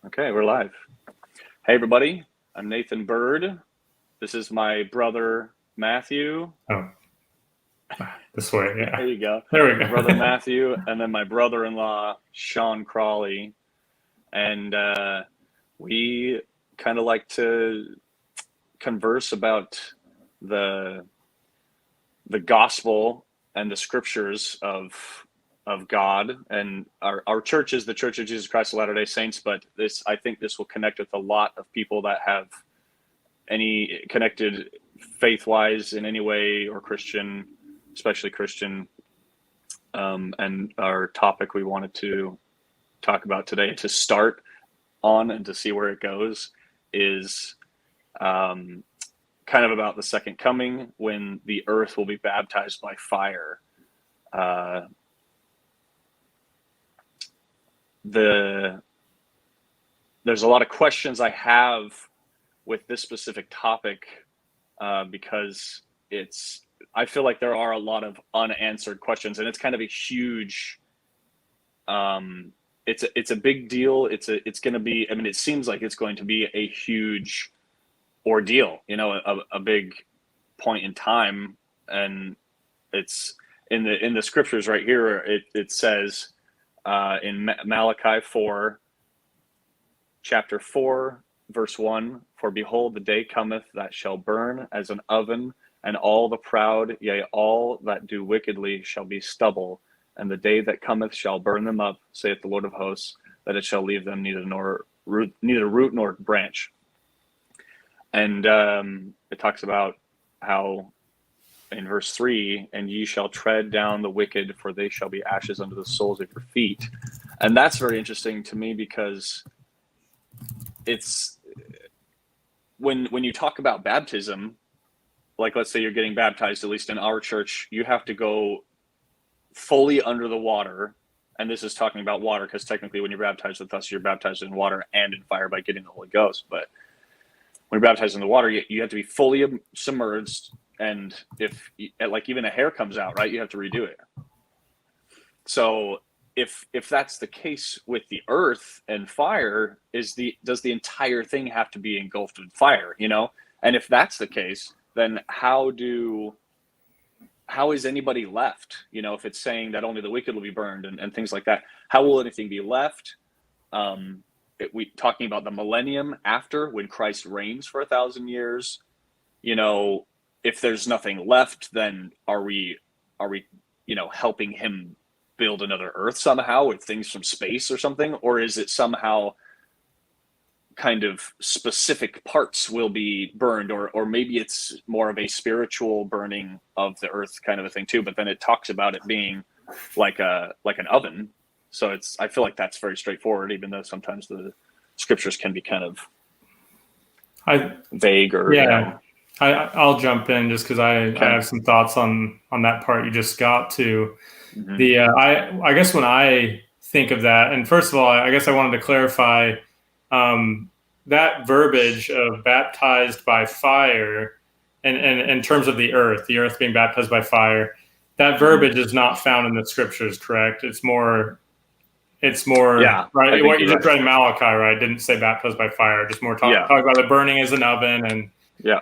Okay, we're live. Hey, everybody. I'm Nathan Bird. This is my brother, Matthew. Oh, this way, yeah. There you go. There we go. My brother, Matthew, and then my brother-in-law, Sean Crawley. And we kind of like to converse about the gospel and the scriptures of God, and our church is the Church of Jesus Christ of Latter-day Saints, but I think this will connect with a lot of people that have any connected faith-wise in any way, or Christian, especially Christian. And our topic we wanted to talk about today, to start on and to see where it goes, is kind of about the second coming, when the earth will be baptized by fire. There's a lot of questions I have with this specific topic, because I feel like there are a lot of unanswered questions, and it's kind of a huge, it's a big deal. It's going to be, I mean, it seems like it's going to be a huge ordeal, a big point in time. And it's in the scriptures right here. It says, in Malachi 4, chapter 4, verse 1, "For behold, the day cometh that shall burn as an oven, and all the proud, yea, all that do wickedly, shall be stubble. And the day that cometh shall burn them up, saith the Lord of hosts, that it shall leave them neither root nor branch." And it talks about how, in verse 3, "And ye shall tread down the wicked, for they shall be ashes under the soles of your feet." And that's very interesting to me, because it's when you talk about baptism, like, let's say you're getting baptized, at least in our church, you have to go fully under the water. And this is talking about water, because technically when you're baptized with us, you're baptized in water and in fire by getting the Holy Ghost. But when you're baptized in the water, you have to be fully submerged. And if like even a hair comes out, right, you have to redo it. So if that's the case with the earth and fire, does the entire thing have to be engulfed in fire? And if that's the case, then how is anybody left? If it's saying that only the wicked will be burned and things like that, how will anything be left? We talking about the millennium after, when Christ reigns for 1,000 years. If there's nothing left, then are we helping him build another earth somehow with things from space or something? Or is it somehow kind of specific parts will be burned, or maybe it's more of a spiritual burning of the earth kind of a thing too? But then it talks about it being like an oven. So I feel like that's very straightforward, even though sometimes the scriptures can be kind of vague, or I'll jump in just because I have some thoughts on that part you just got to. Mm-hmm. I guess when I think of that, and first of all, I guess I wanted to clarify that verbiage of baptized by fire, and in terms of the earth being baptized by fire, that verbiage is not found in the scriptures, correct? It's more right. What you just read in Malachi, right? Didn't say baptized by fire, just more talk about the burning as an oven, and so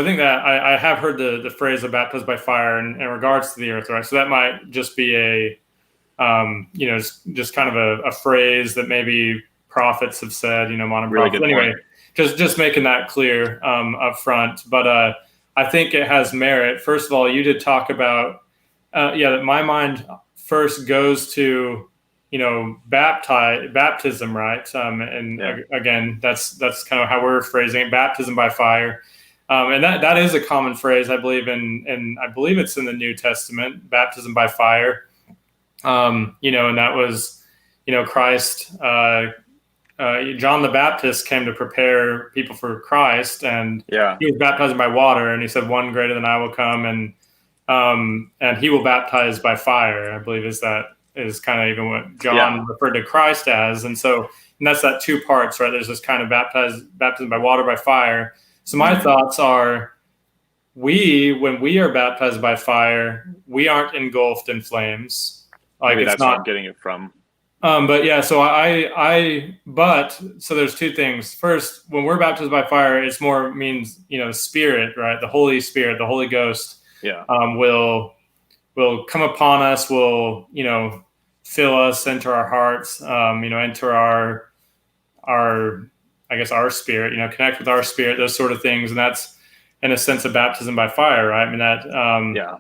I think that I have heard the phrase of baptized by fire in regards to the earth, right? So that might just be a just kind of a phrase that maybe prophets have said, modern really prophets. Anyway, just making that clear up front. But I think it has merit. First of all, you did talk about, that my mind first goes to, baptism, right? Again, that's kind of how we're phrasing it, baptism by fire. And that is a common phrase, I believe, and I believe it's in the New Testament, baptism by fire. And that was, Christ, John the Baptist came to prepare people for Christ, and he was baptized by water, and he said, "One greater than I will come, and he will baptize by fire." I believe is kind of even what John referred to Christ as. And that's that two parts, right? There's this kind of baptism by water, by fire. So my thoughts are, when we are baptized by fire, we aren't engulfed in flames. Maybe that's where I'm getting it from. But yeah, so so there's two things. First, when we're baptized by fire, it's more means, Spirit, right? The Holy Spirit, the Holy Ghost, Yeah. Will come upon us, will, fill us, enter our hearts, enter our, I guess, our spirit, connect with our spirit, those sort of things. And that's in a sense of baptism by fire, right? I mean, that, Yeah.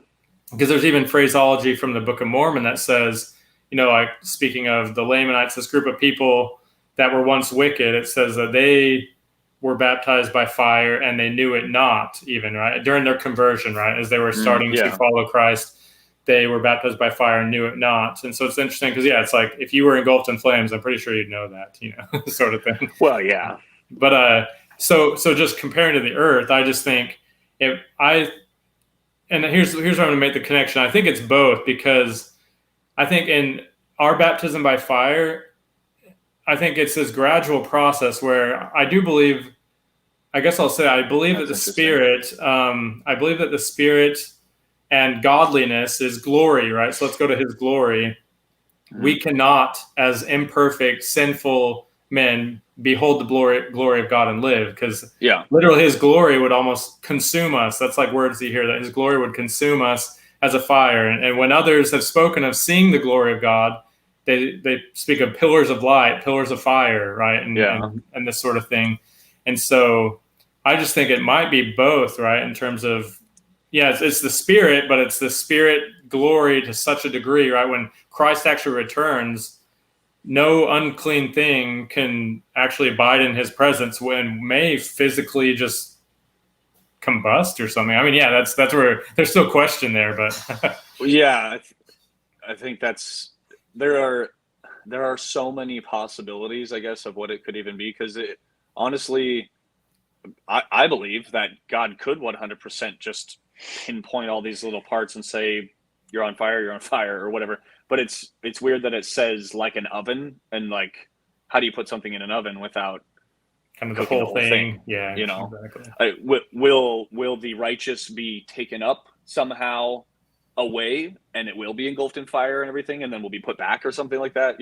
because there's even phraseology from the Book of Mormon that says, like speaking of the Lamanites, this group of people that were once wicked, it says that they were baptized by fire and they knew it not, even, right? During their conversion, right? As they were starting to follow Christ, they were baptized by fire and knew it not. And so it's interesting because, it's like if you were engulfed in flames, I'm pretty sure you'd know that, sort of thing. Well, yeah. But so just comparing to the earth, I just think and here's where I'm going to make the connection. I think it's both, because I think in our baptism by fire, I think it's this gradual process where I do believe, I guess I'll say, I believe that the Spirit, and godliness is glory, right? So let's go to His glory. Mm-hmm. We cannot, as imperfect, sinful men, behold the glory of God and live, because literally His glory would almost consume us. That's like words you hear, that His glory would consume us as a fire. And when others have spoken of seeing the glory of God, they speak of pillars of light, pillars of fire, right? And this sort of thing. And so I just think it might be both, right? In terms of, it's the Spirit, but it's the Spirit glory to such a degree, right? When Christ actually returns, no unclean thing can actually abide in His presence, when may physically just combust or something. I mean, that's where there's still question there, but I think there are so many possibilities, I guess, of what it could even be, because honestly, I believe that God could 100% just pinpoint all these little parts and say, you're on fire, or whatever. But it's weird that it says like an oven, and like, how do you put something in an oven without kind of the whole thing? Yeah, exactly. Will the righteous be taken up somehow away, and it will be engulfed in fire and everything, and then will be put back or something like that?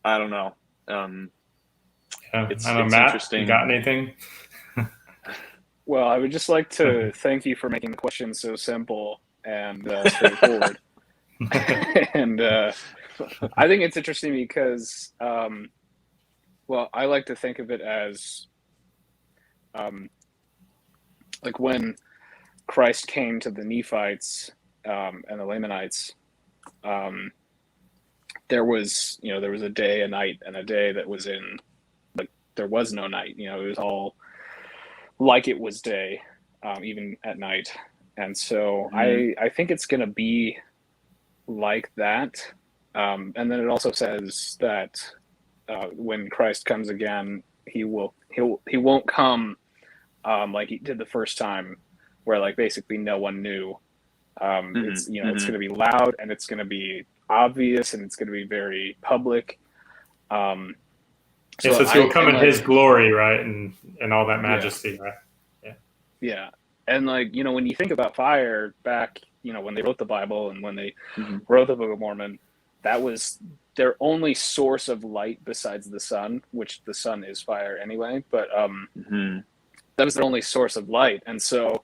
I don't know. It's Matt, interesting. You got anything? Well, I would just like to thank you for making the question so simple and straightforward. And I think it's interesting because, I like to think of it as like when Christ came to the Nephites and the Lamanites, there was a day, a night, and a day that was in, like, there was no night. It was all like it was day, even at night. And so I think it's going to be like that. And then it also says that when Christ comes again, he won't come like he did the first time, where like basically no one knew. It's it's going to be loud, and it's going to be obvious, and it's going to be very public. So he'll come in His glory, right, and all that majesty, right? Yeah, and like when you think about fire back, when they wrote the Bible and when they wrote the Book of Mormon, that was their only source of light besides the sun, which the sun is fire anyway. But that was their only source of light, and so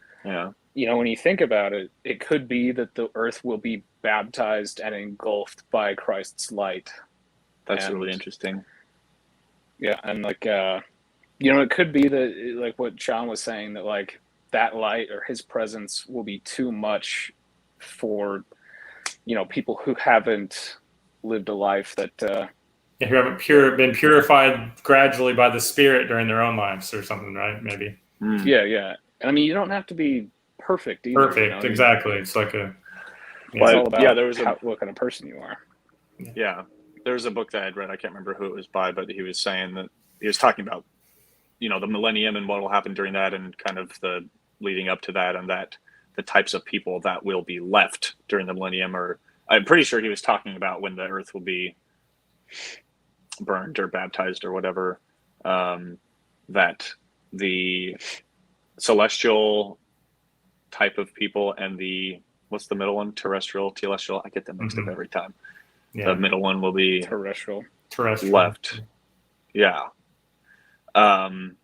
when you think about it, it could be that the earth will be baptized and engulfed by Christ's light. That's really interesting. Yeah, and like it could be that, like what Sean was saying, that like that light or His presence will be too much for people who haven't lived a life that who haven't been purified gradually by the Spirit during their own lives or something, right? Maybe. Yeah. And I mean, you don't have to be perfect either. Perfect, exactly. It's like it's all about what kind of person you are. Yeah. There was a book that I'd read, I can't remember who it was by, but he was saying that he was talking about, the millennium and what will happen during that, and kind of the leading up to that, and that the types of people that will be left during the millennium, or I'm pretty sure he was talking about when the earth will be burned or baptized or whatever, that the celestial type of people and what's the middle one? Terrestrial, telestial. I get them mixed up every time. The middle one will be terrestrial. Left. Yeah. And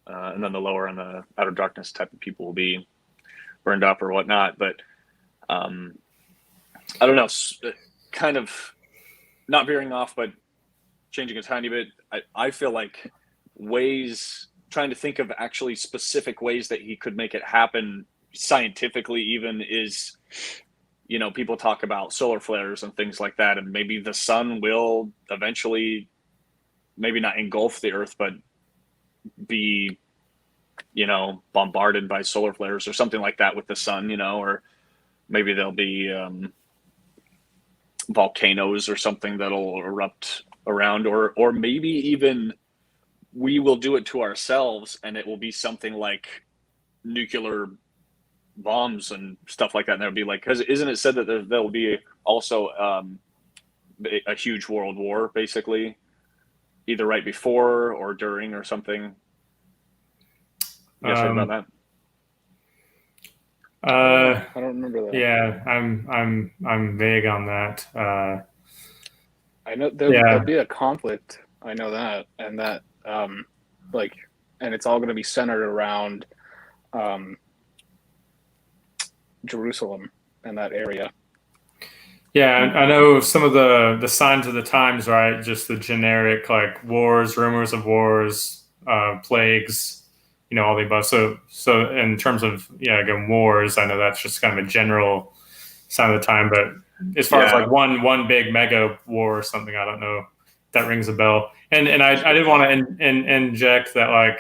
then the lower and the outer darkness type of people will be burned up or whatnot. But I don't know, kind of not veering off, but changing a tiny bit. I feel like trying to think of actually specific ways that he could make it happen scientifically even is, people talk about solar flares and things like that, and maybe the sun will eventually maybe not engulf the earth, but be, bombarded by solar flares or something like that with the sun, or maybe there'll be volcanoes or something that'll erupt around, or maybe even we will do it to ourselves and it will be something like nuclear bombs and stuff like that. And there'll be because isn't it said that there'll be also a huge world war, basically, either right before or during or something? You guys heard about that? I don't remember that. Yeah, I'm vague on that. I know there'll be a conflict. I know that, and that and it's all going to be centered around Jerusalem and that area. Yeah, I know some of the signs of the times, right? Just the generic wars, rumors of wars, plagues, all the above. So in terms of again wars, I know that's just kind of a general sign of the time. But as far as one big mega war or something, I don't know if that rings a bell. And I did want to inject that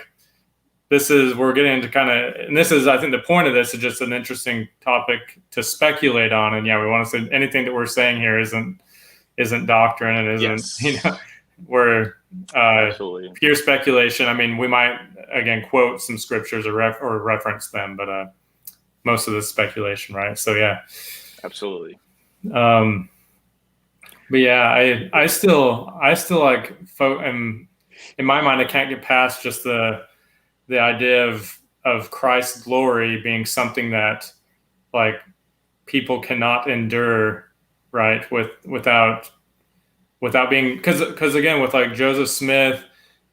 we're getting into and this is, I think the point of this is just an interesting topic to speculate on. And we want to say anything that we're saying here isn't doctrine and isn't, we're pure speculation. I mean, we might, again, quote some scriptures or reference them, but most of this speculation, right? So, yeah. Absolutely. But yeah, I still am, in my mind, I can't get past just the idea of Christ's glory being something that people cannot endure, right? Without being, because again, with Joseph Smith,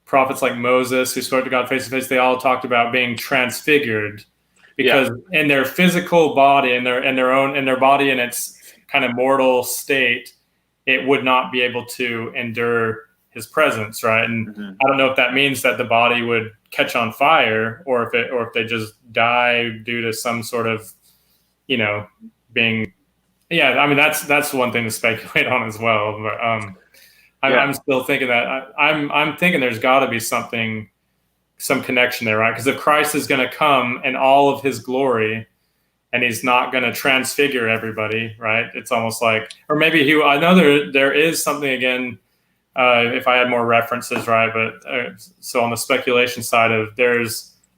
prophets like Moses who spoke to God face to face, they all talked about being transfigured because in their physical body, in their body in its kind of mortal state, it would not be able to endure his presence, right? And I don't know if that means that the body would catch on fire or if they just die due to some sort of, being, I mean, that's one thing to speculate on as well. But I'm still thinking that I'm thinking there's got to be some connection there, right? Because if Christ is going to come in all of his glory, and he's not going to transfigure everybody, right? It's almost or maybe I know there is something again. If I had more references, right? But so on the speculation side I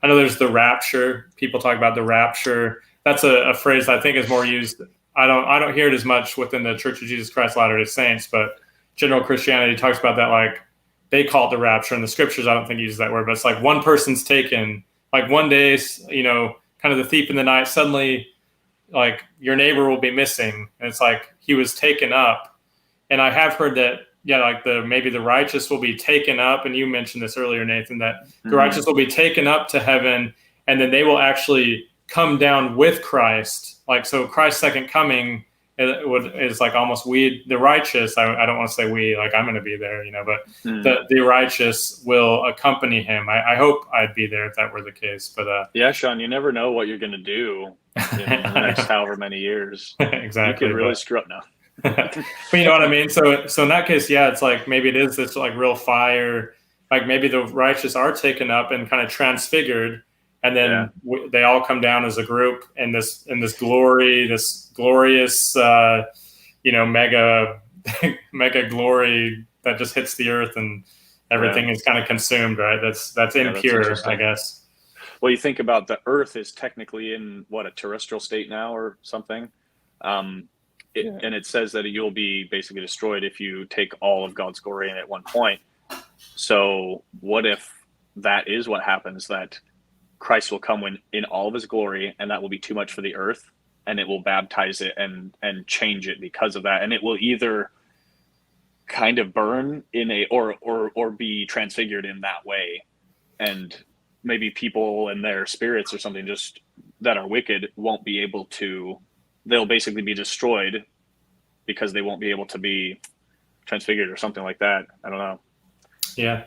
know there's the rapture. People talk about the rapture. That's a phrase I think is more used. I don't hear it as much within the Church of Jesus Christ of Latter-day Saints, but general Christianity talks about that. They call it the rapture, and the scriptures I don't think uses that word, but it's one person's taken. One day, kind of the thief in the night, suddenly, your neighbor will be missing, and it's he was taken up. And I have heard that. Maybe the righteous will be taken up, and you mentioned this earlier, Nathan, that the righteous will be taken up to heaven, and then they will actually come down with Christ. So Christ's second coming is almost the righteous. I don't want to say we, I'm going to be there, but the righteous will accompany him. I hope I'd be there if that were the case. But Sean, you never know what you're going to do in the next however many years. Exactly. You could really screw up now. But you know what I mean? So in that case, it's maybe it is this real fire. Maybe the righteous are taken up and kind of transfigured, and then they all come down as a group in this glory, this glorious, mega glory that just hits the earth and everything is kind of consumed, right? That's impure, I guess. Well, you think about the earth is technically in a terrestrial state now or something. And it says that you'll be basically destroyed if you take all of God's glory in at one point. So what if that is what happens, that Christ will come in all of his glory, and that will be too much for the earth? and it will baptize it and change it because of that. And it will either kind of burn in a or be transfigured in that way, and maybe people and their spirits or something just that are wicked won't be able to, they'll basically be destroyed because they won't be able to be transfigured or something like that. I don't know. Yeah,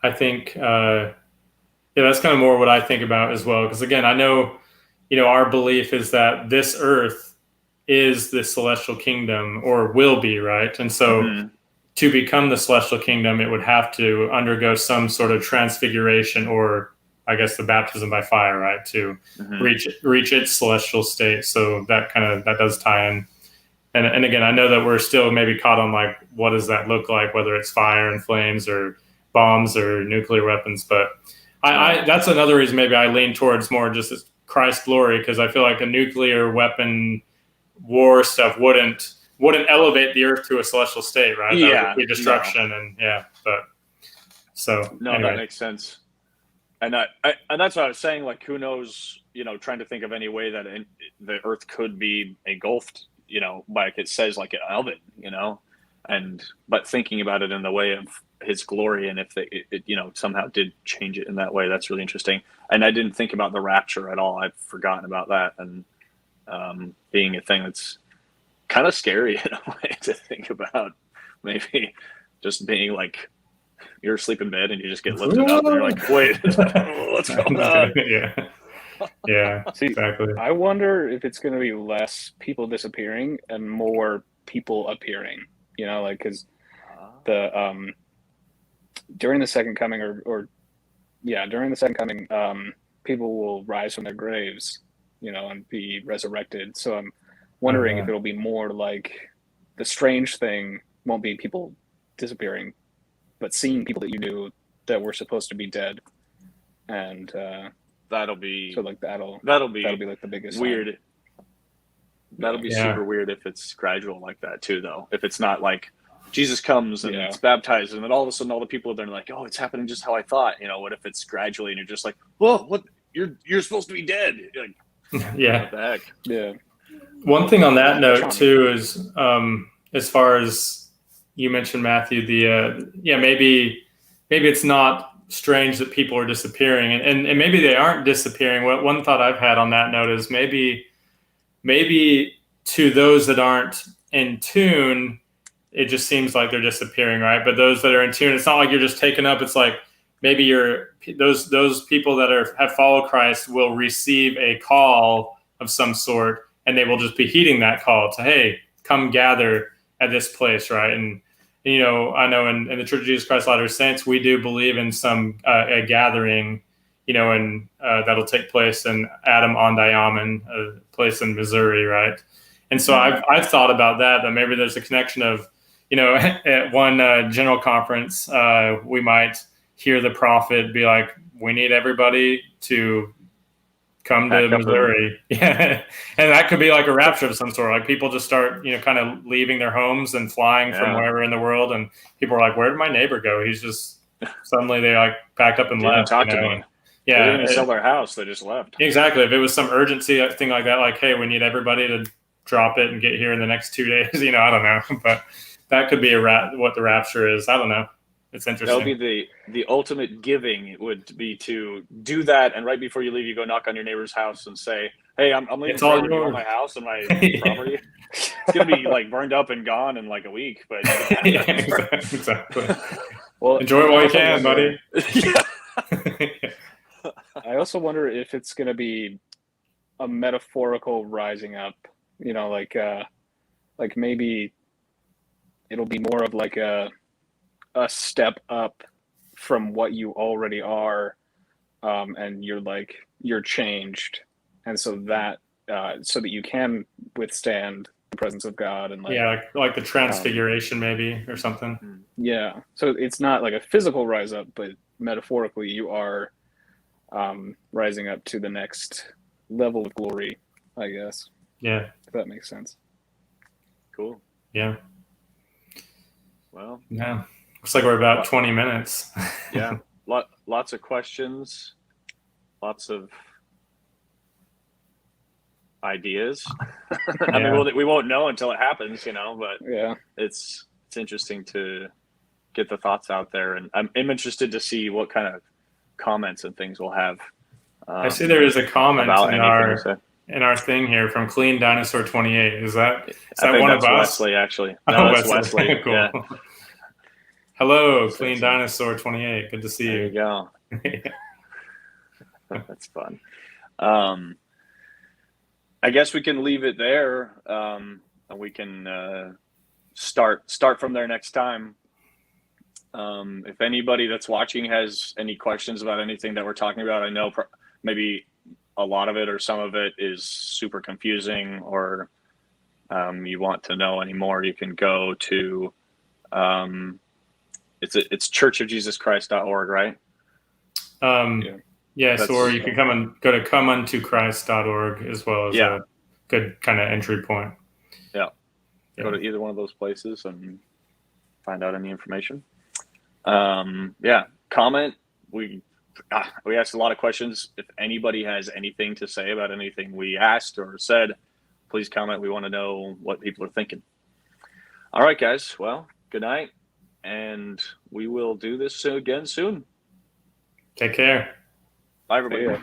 I think that's kind of more what I think about as well, because again, I know, our belief is that this earth is the celestial kingdom, or will be, right? And so to become the celestial kingdom, it would have to undergo some sort of transfiguration, or I guess the baptism by fire, right? To reach its celestial state. So that does tie in. And again, I know that we're still maybe caught on like, what does that look like, whether it's fire and flames or bombs or nuclear weapons. But I that's another reason maybe I lean towards more just Christ's glory, because I feel like a nuclear weapon war stuff wouldn't elevate the earth to a celestial state, right? Yeah, that would be destruction. But so no, anyway. That makes sense. And and that's what I was saying. Like, who knows? Trying to think of any way that the earth could be engulfed, like it says, like an oven, but thinking about it in the way of his glory, and if it somehow did change it in that way, that's really interesting. And I didn't think about the rapture at all. I've forgotten about that, and being a thing that's kind of scary in a way to think about. Maybe just being like, you're asleep in bed and you just get lifted up and you're like, wait, what's going on? Yeah, See, exactly. I wonder if it's going to be less people disappearing and more people appearing, because the during the second coming during the second coming, people will rise from their graves, and be resurrected. So I'm wondering if it'll be more like the strange thing won't be people disappearing, but seeing people that you knew that were supposed to be dead. And that'll be that'll be like the biggest weird sign. That'll be super weird if it's gradual like that too, though. If it's not like Jesus comes and it's baptized, and then all of a sudden all the people are like, oh, it's happening just how I thought. What if it's gradually and you're just like, whoa, what? You're supposed to be dead. You're like, what the heck? Yeah. One thing on that note too is, as far as you mentioned, Matthew, maybe it's not strange that people are disappearing, and maybe they aren't disappearing. One thought I've had on that note is maybe to those that aren't in tune, it just seems like they're disappearing, right? But those that are in tune, it's not like you're just taken up. It's like maybe those people that have followed Christ will receive a call of some sort, and they will just be heeding that call to, hey, come gather at this place, right? And I know in the Church of Jesus Christ of Latter-day Saints, we do believe in some a gathering, and that'll take place in Adam-on-Diamond, a place in Missouri, right? And so I've thought about that maybe there's a connection of, at one general conference, we might hear the prophet be like, we need everybody to come to Missouri. Yeah. And that could be like a rapture of some sort. Like people just start, kind of leaving their homes and flying from wherever in the world. And people are like, where did my neighbor go? He's just suddenly they like packed up and left. Talk to me. Yeah. They didn't even sell their house. They just left. Exactly. If it was some urgency thing like that, like, hey, we need everybody to drop it and get here in the next 2 days. I don't know, but that could be what the rapture is. I don't know. It's interesting. That would be the ultimate giving. It would be to do that, and right before you leave, you go knock on your neighbor's house and say, "Hey, I'm leaving all my house and my property. It's gonna be like burned up and gone in like a week." But exactly. Well, enjoy it while you can, buddy. I also wonder if it's gonna be a metaphorical rising up. Like maybe it'll be more of like a step up from what you already are, and you're changed, and so that you can withstand the presence of God, and like the transfiguration maybe or something. Yeah, so it's not like a physical rise up, but metaphorically you are rising up to the next level of glory, I guess. Yeah, if that makes sense. Cool. Yeah. Well. Yeah. Looks like we're about 20 minutes. Yeah. Lots of questions. Lots of ideas. I mean, we won't know until it happens, but Yeah. it's interesting to get the thoughts out there, and I'm interested to see what kind of comments and things we'll have. I see there is a comment about in our thing here from Clean Dinosaur 28. Is that I think one that's of us? Wesley, actually. No, that's Wesley. Cool. Yeah. Hello, Clean Dinosaur 28. Good to see There you. you go. That's fun. I guess we can leave it there, and we can start from there next time. If anybody that's watching has any questions about anything that we're talking about, I know maybe a lot of it or some of it is super confusing, or you want to know any more, you can go to it's churchofjesuschrist.org, right? Yes, or you can go to comeuntoChrist.org as well as a good kind of entry point. Yeah. Go to either one of those places and find out any information. Comment. We asked a lot of questions. If anybody has anything to say about anything we asked or said, please comment. We want to know what people are thinking. All right, guys. Well, good night, and we will do this again soon. Take care. Bye, everybody.